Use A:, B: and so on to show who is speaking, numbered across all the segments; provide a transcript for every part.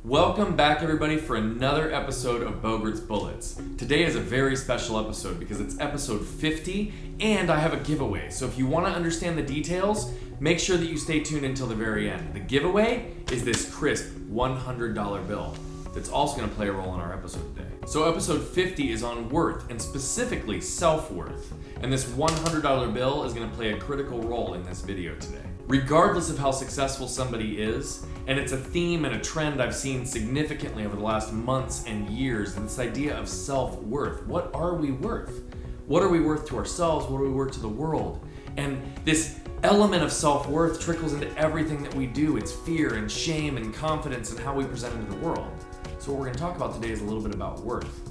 A: Welcome back everybody for another episode of Bogert's Bullets. Today is a very special episode because it's episode 50 and I have a giveaway. So if you want to understand the details, make sure that you stay tuned until the very end. The giveaway is this crisp $100 bill that's also going to play a role in our episode today. So episode 50 is on worth and specifically self-worth. And this $100 bill is going to play a critical role in this video today. Regardless of how successful somebody is, and it's a theme and a trend I've seen significantly over the last months and years, this idea of self-worth. What are we worth? What are we worth to ourselves? What are we worth to the world? And this element of self-worth trickles into everything that we do. It's fear and shame and confidence and how we present into the world. So what we're going to talk about today is a little bit about worth.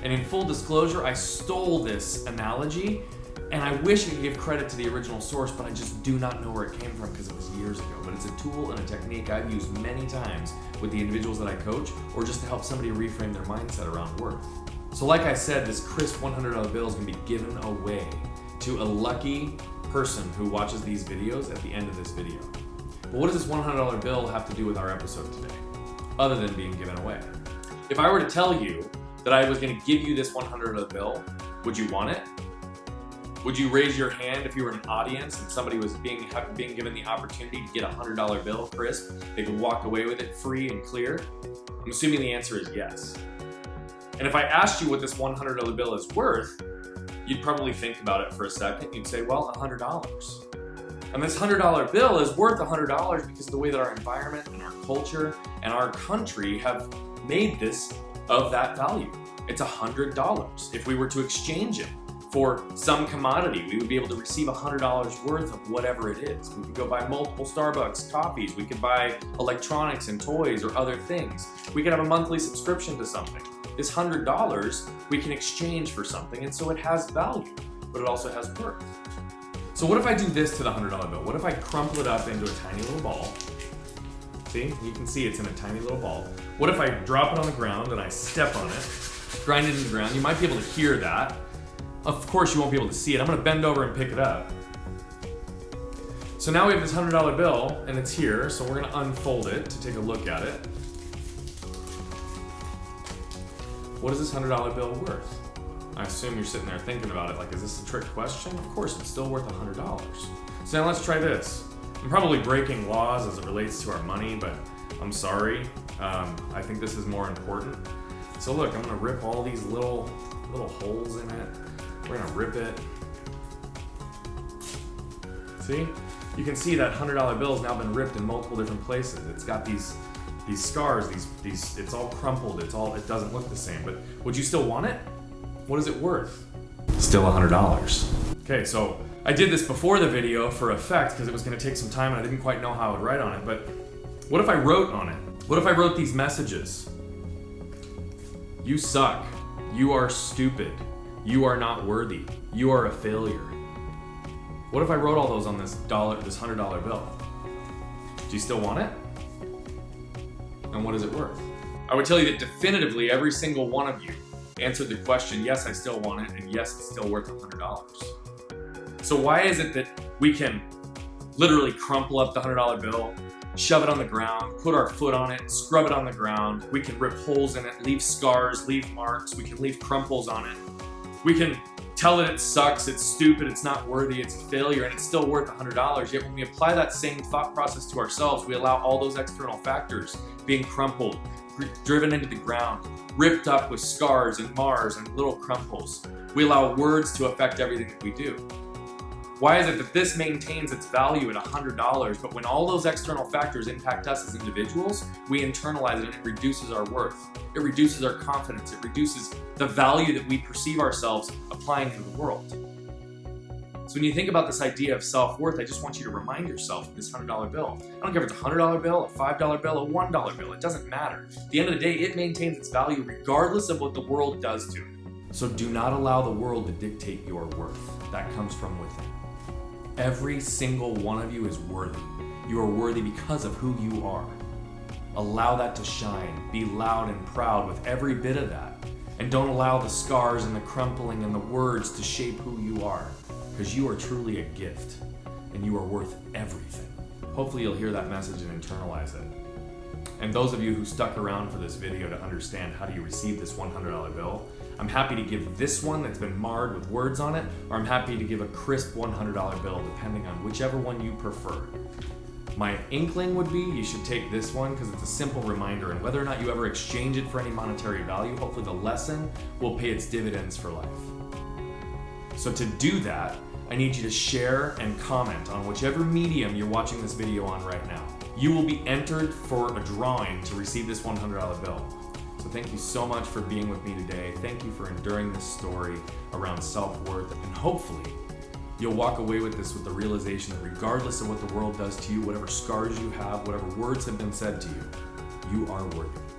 A: And in full disclosure, I stole this analogy, and I wish I could give credit to the original source, but I just do not know where it came from because it was years ago. But it's a tool and a technique I've used many times with the individuals that I coach, or just to help somebody reframe their mindset around worth. So like I said, this crisp $100 bill is going to be given away to a lucky person who watches these videos at the end of this video. But what does this $100 bill have to do with our episode today, other than being given away? If I were to tell you that I was going to give you this $100 bill, would you want it? Would you raise your hand if you were in an audience and somebody was being given the opportunity to get a $100 bill crisp? They could walk away with it free and clear? I'm assuming the answer is yes. And if I asked you what this $100 bill is worth, you'd probably think about it for a second. You'd say, well, $100. And this $100 bill is worth $100 because of the way that our environment and our culture and our country have made this of that value. It's $100. If we were to exchange it for some commodity, we would be able to receive $100 worth of whatever it is. We could go buy multiple Starbucks coffees. We could buy electronics and toys or other things. We could have a monthly subscription to something. This $100 we can exchange for something, and so it has value, but it also has worth. So what if I do this to the $100 bill? What if I crumple it up into a tiny little ball? See, you can see it's in a tiny little ball. What if I drop it on the ground and I step on it, grind it into the ground? You might be able to hear that. Of course you won't be able to see it. I'm gonna bend over and pick it up. So now we have this $100 bill and it's here, so we're gonna unfold it to take a look at it. What is this $100 bill worth? I assume you're sitting there thinking about it like, is this a trick question? Of course, it's still worth $100. So now let's try this. I'm probably breaking laws as it relates to our money, but I'm sorry. I think this is more important. So look, I'm gonna rip all these little holes in it. We're gonna rip it. See? You can see that $100 bill has now been ripped in multiple different places. It's got these scars, these it's all crumpled, it doesn't look the same, but would you still want it? What is it worth? Still $100. Okay, so I did this before the video for effect because it was gonna take some time and I didn't quite know how I would write on it, but what if I wrote on it? What if I wrote these messages? You suck. You are stupid. You are not worthy. You are a failure. What if I wrote all those on this $100 bill? Do you still want it? And what is it worth? I would tell you that definitively every single one of you answered the question, yes, I still want it, and yes, it's still worth $100. So why is it that we can literally crumple up the $100 bill, shove it on the ground, put our foot on it, scrub it on the ground, we can rip holes in it, leave scars, leave marks, we can leave crumples on it. We can tell it it sucks, it's stupid, it's not worthy, it's a failure, and it's still worth $100. Yet when we apply that same thought process to ourselves, we allow all those external factors, being crumpled, driven into the ground, ripped up with scars and mars and little crumples. We allow words to affect everything that we do. Why is it that this maintains its value at $100, but when all those external factors impact us as individuals, we internalize it and it reduces our worth. It reduces our confidence. It reduces the value that we perceive ourselves applying to the world. So when you think about this idea of self-worth, I just want you to remind yourself of this $100 bill. I don't care if it's a $100 bill, a $5 bill, a $1 bill, it doesn't matter. At the end of the day, it maintains its value regardless of what the world does to it. So do not allow the world to dictate your worth. That comes from within. Every single one of you is worthy. You are worthy because of who you are. Allow that to shine. Be loud and proud with every bit of that. And don't allow the scars and the crumpling and the words to shape who you are. Because you are truly a gift. And you are worth everything. Hopefully you'll hear that message and internalize it. And those of you who stuck around for this video to understand how do you receive this $100 bill, I'm happy to give this one that's been marred with words on it, or I'm happy to give a crisp $100 bill, depending on whichever one you prefer. My inkling would be you should take this one because it's a simple reminder, and whether or not you ever exchange it for any monetary value, hopefully the lesson will pay its dividends for life. So to do that, I need you to share and comment on whichever medium you're watching this video on right now. You will be entered for a drawing to receive this $100 bill. So thank you so much for being with me today. Thank you for enduring this story around self-worth, and hopefully you'll walk away with this with the realization that regardless of what the world does to you, whatever scars you have, whatever words have been said to you, you are worthy.